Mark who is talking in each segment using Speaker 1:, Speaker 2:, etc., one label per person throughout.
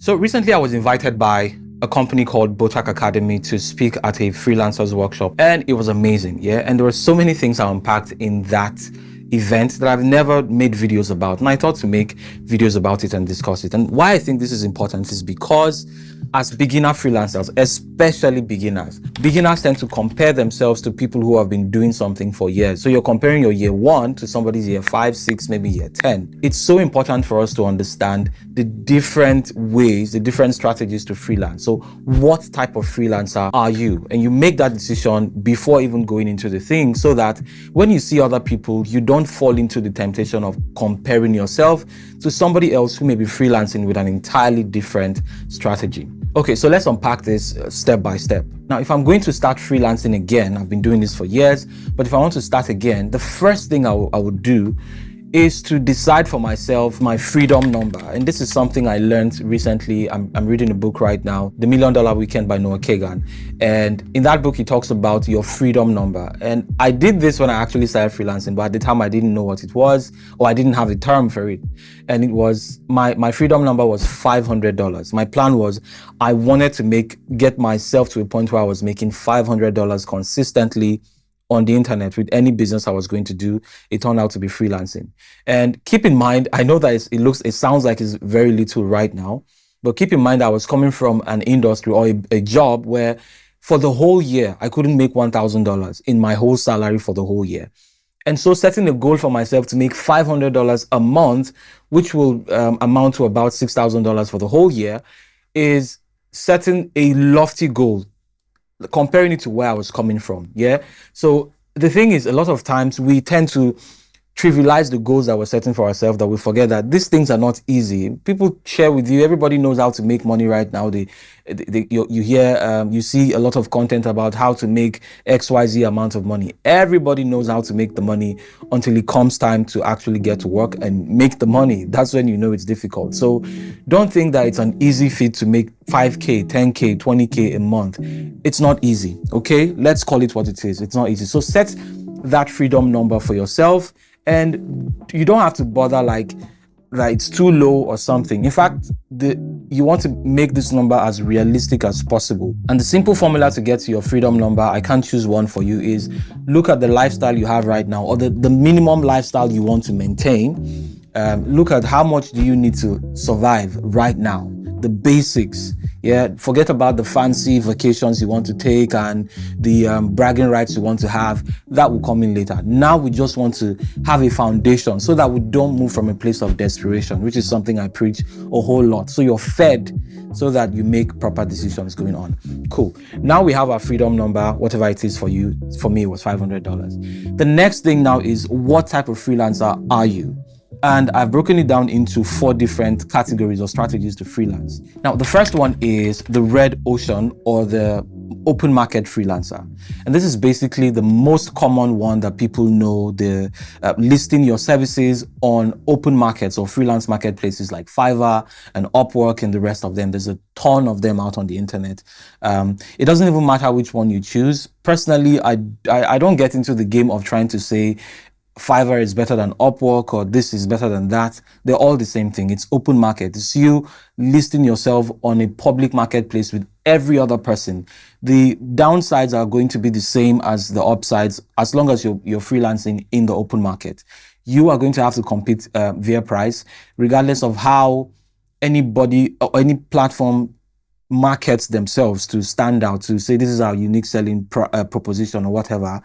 Speaker 1: So recently I was invited by a company called Botak Academy to speak at a freelancers workshop, and it was amazing. Yeah. And there were so many things I unpacked in that event that I've never made videos about. And I thought to make videos about it and discuss it. And why I think this is important is because as beginner freelancers, especially beginners tend to compare themselves to people who have been doing something for years. So you're comparing your year 1 to somebody's year 5, 6, maybe year 10. It's so important for us to understand the different ways, the different strategies to freelance. So what type of freelancer are you? And you make that decision before even going into the thing, so that when you see other people, you don't fall into the temptation of comparing yourself to somebody else who may be freelancing with an entirely different strategy. Okay, so let's unpack this step by step. Now, if I'm going to start freelancing again, I've been doing this for years, but if I want to start again, the first thing I would do is to decide for myself my freedom number. And this is something I learned recently. I'm reading a book right now, The $1 Million Weekend by Noah Kagan. And in that book, he talks about your freedom number. And I did this when I actually started freelancing, but at the time I didn't know what it was, or I didn't have a term for it. And it was, my freedom number was $500. My plan was I wanted to get myself to a point where I was making $500 consistently on the internet with any business I was going to do. It turned out to be freelancing. And keep in mind, I know that it sounds like it's very little right now, but keep in mind I was coming from an industry or a job where for the whole year, I couldn't make $1,000 in my whole salary for the whole year. And so setting a goal for myself to make $500 a month, which will amount to about $6,000 for the whole year, is setting a lofty goal, comparing it to where I was coming from. Yeah. So the thing is, a lot of times we tend to trivialize the goals that we're setting for ourselves, that we forget that these things are not easy. People share with you, everybody knows how to make money right now. You see a lot of content about how to make XYZ amount of money. Everybody knows how to make the money until it comes time to actually get to work and make the money. That's when you know it's difficult. So don't think that it's an easy feat to make 5K, 10K, 20K a month. It's not easy. Okay. Let's call it what it is. It's not easy. So set that freedom number for yourself. And you don't have to bother like it's too low or something. In fact, you want to make this number as realistic as possible. And the simple formula to get to your freedom number, I can't choose one for you, is look at the lifestyle you have right now, or the minimum lifestyle you want to maintain. Look at how much do you need to survive right now, the basics. Yeah, forget about the fancy vacations you want to take and the bragging rights you want to have. That will come in later. Now we just want to have a foundation so that we don't move from a place of desperation, which is something I preach a whole lot. So you're fed so that you make proper decisions going on. Cool. Now we have our freedom number, whatever it is for you. For me, it was $500. The next thing now is, what type of freelancer are you? And I've broken it down into 4 different categories or strategies to freelance. Now, the first one is the red ocean, or the open market freelancer. And this is basically the most common one that people know, the listing your services on open markets or freelance marketplaces like Fiverr and Upwork and the rest of them. There's a ton of them out on the internet. It doesn't even matter which one you choose. Personally, I don't get into the game of trying to say Fiverr is better than Upwork or this is better than that. They're all the same thing. It's open market. It's you listing yourself on a public marketplace with every other person. The downsides are going to be the same as the upsides, as long as you're freelancing in the open market. You are going to have to compete via price, regardless of how anybody or any platform markets themselves to stand out, to say this is our unique selling proposition or whatever.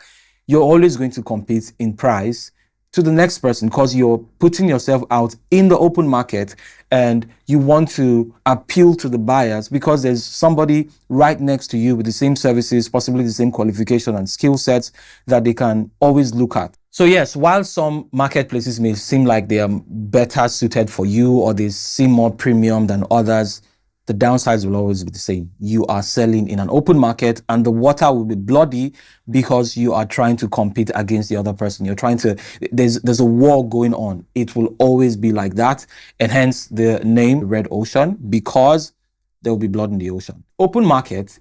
Speaker 1: You're always going to compete in price to the next person, because you're putting yourself out in the open market and you want to appeal to the buyers because there's somebody right next to you with the same services, possibly the same qualification and skill sets that they can always look at. So yes, while some marketplaces may seem like they are better suited for you or they seem more premium than others, the downsides will always be the same. You are selling in an open market and the water will be bloody because you are trying to compete against the other person. There's a war going on. It will always be like that. And hence the name Red Ocean, because there will be blood in the ocean. Open market,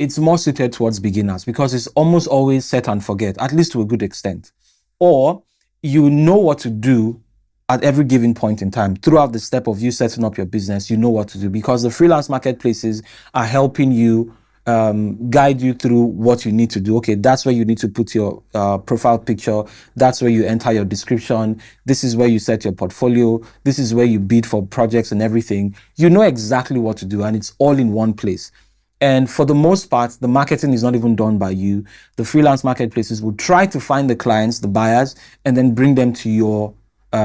Speaker 1: it's more suited towards beginners because it's almost always set and forget, at least to a good extent. Or you know what to do at every given point in time. Throughout the step of you setting up your business, you know what to do, because the freelance marketplaces are helping you, guide you through what you need to do. Okay, that's where you need to put your profile picture. That's where you enter your description. This is where you set your portfolio. This is where you bid for projects and everything. You know exactly what to do, and it's all in one place. And for the most part, the marketing is not even done by you. The freelance marketplaces will try to find the clients, the buyers, and then bring them to your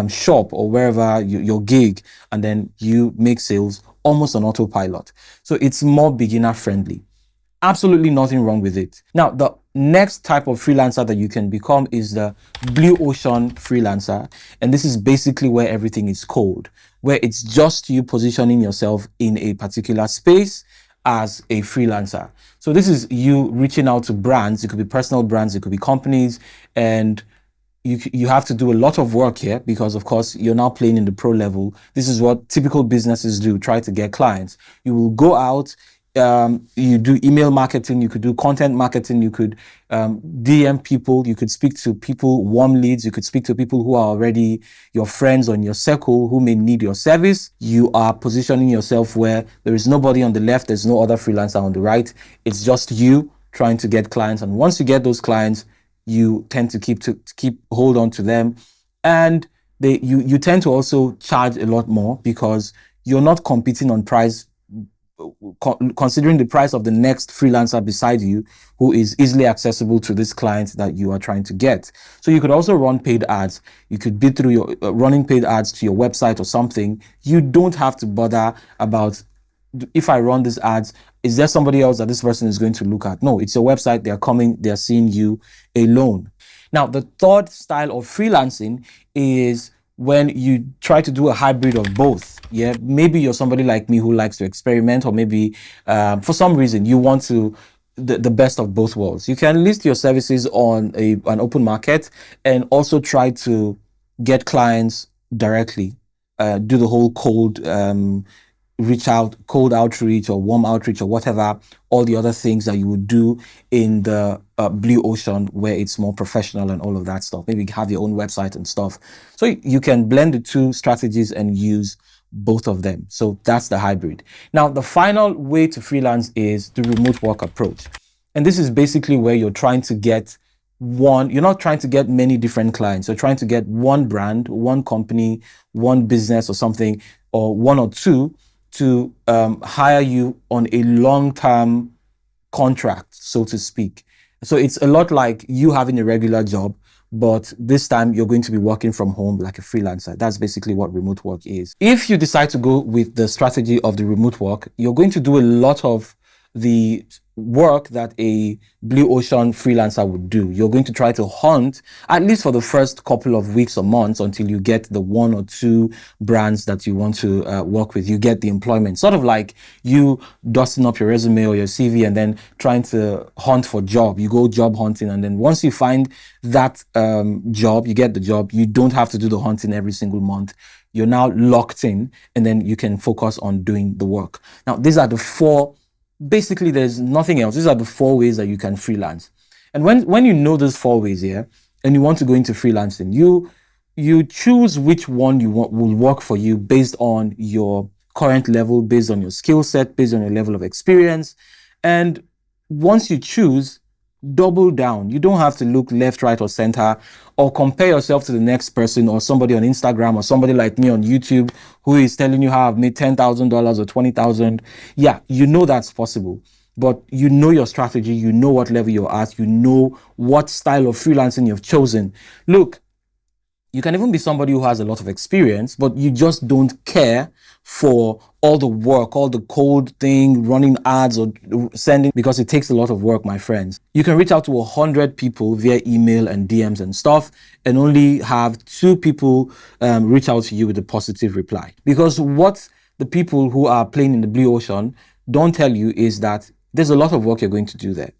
Speaker 1: shop or wherever your gig, and then you make sales almost on autopilot. So it's more beginner friendly. Absolutely nothing wrong with it. Now, the next type of freelancer that you can become is the blue ocean freelancer. And this is basically where everything is cold, where it's just you positioning yourself in a particular space as a freelancer. So this is you reaching out to brands. It could be personal brands, it could be companies, and you have to do a lot of work here, because of course you're now playing in the pro level. This is what typical businesses do, try to get clients. You will go out, you do email marketing, you could do content marketing, you could DM people, you could speak to people, warm leads, you could speak to people who are already your friends or in your circle who may need your service. You are positioning yourself where there is nobody on the left, there's no other freelancer on the right. It's just you trying to get clients, and once you get those clients, you tend to keep hold on to them, and you tend to also charge a lot more, because you're not competing on price, considering the price of the next freelancer beside you who is easily accessible to this client that you are trying to get. So you could also run paid ads. You could bid through your running paid ads to your website or something. You don't have to bother about, if I run these ads, is there somebody else that this person is going to look at? No, it's your website. They're coming, they're seeing you alone. Now, the third style of freelancing is when you try to do a hybrid of both. Yeah, maybe you're somebody like me who likes to experiment, or maybe for some reason you want to the best of both worlds. You can list your services on an open market and also try to get clients directly. Do the whole cold outreach or warm outreach or whatever, all the other things that you would do in the blue ocean, where it's more professional and all of that stuff. Maybe have your own website and stuff. So you can blend the two strategies and use both of them. So that's the hybrid. Now, the final way to freelance is the remote work approach. And this is basically where you're trying to get you're not trying to get many different clients. You're trying to get one brand, one company, one business or something, or one or two, to hire you on a long-term contract, so to speak. So it's a lot like you having a regular job, but this time you're going to be working from home like a freelancer. That's basically what remote work is. If you decide to go with the strategy of the remote work, you're going to do a lot of the work that a blue ocean freelancer would do. You're going to try to hunt, at least for the first couple of weeks or months, until you get the one or two brands that you want to work with. You get the employment, sort of like you dusting up your resume or your CV and then trying to hunt for job. You go job hunting, and then once you find that job, you get the job. You don't have to do the hunting every single month. You're now locked in, and then you can focus on doing the work. Now, these are the four. Basically, there's nothing else. These are the four ways that you can freelance. And when you know those four ways here, and you want to go into freelancing, you choose which one you want will work for you based on your current level, based on your skill set, based on your level of experience. And once you choose, double down. You don't have to look left, right, or center, or compare yourself to the next person or somebody on Instagram or somebody like me on YouTube who is telling you how I've made $10,000 or 20,000. Yeah, you know that's possible, but you know your strategy, you know what level you're at, you know what style of freelancing you've chosen. Look, you can even be somebody who has a lot of experience, but you just don't care for all the work, all the cold thing, running ads or sending, because it takes a lot of work, my friends. You can reach out to 100 people via email and DMs and stuff, and only have 2 people reach out to you with a positive reply. Because what the people who are playing in the blue ocean don't tell you is that there's a lot of work you're going to do there.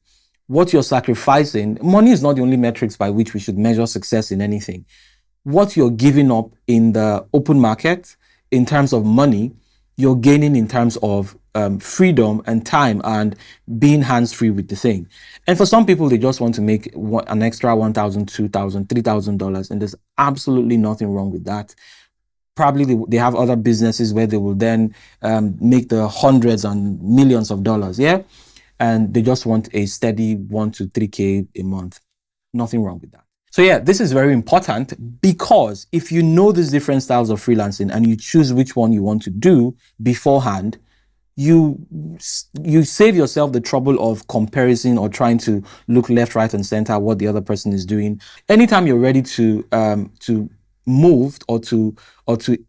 Speaker 1: What you're sacrificing, money is not the only metrics by which we should measure success in anything. What you're giving up in the open market in terms of money, you're gaining in terms of freedom and time and being hands-free with the thing. And for some people, they just want to make an extra $1,000, $2,000, $3,000, and there's absolutely nothing wrong with that. probably they have other businesses where they will then make the hundreds and millions of dollars, yeah? And they just want a steady 1 to 3K a month. Nothing wrong with that. So yeah, this is very important, because if you know these different styles of freelancing and you choose which one you want to do beforehand, you save yourself the trouble of comparison or trying to look left, right, and center what the other person is doing. Anytime you're ready to move or to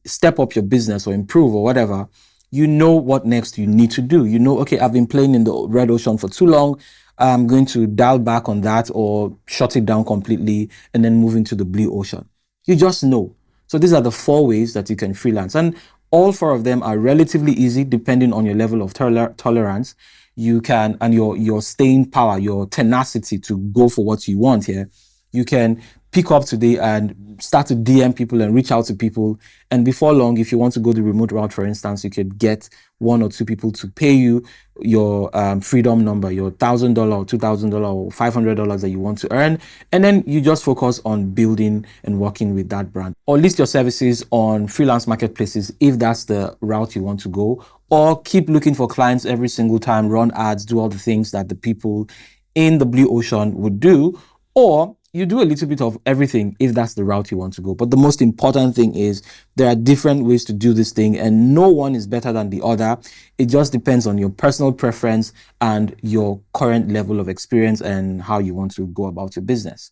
Speaker 1: step up your business or improve or whatever, you know what next you need to do. You know, okay, I've been playing in the red ocean for too long. I'm going to dial back on that or shut it down completely and then move into the blue ocean. You just know. So these are the 4 ways that you can freelance. And all 4 of them are relatively easy depending on your level of tolerance. You can, and your staying power, your tenacity to go for what you want here. You can pick up today and start to DM people and reach out to people. And before long, if you want to go the remote route, for instance, you could get 1 or 2 people to pay you your freedom number, your $1,000 or $2,000 or $500 that you want to earn. And then you just focus on building and working with that brand, or list your services on freelance marketplaces if that's the route you want to go, or keep looking for clients every single time, run ads, do all the things that the people in the blue ocean would do, or you do a little bit of everything if that's the route you want to go. But the most important thing is there are different ways to do this thing, and no one is better than the other. It just depends on your personal preference and your current level of experience and how you want to go about your business.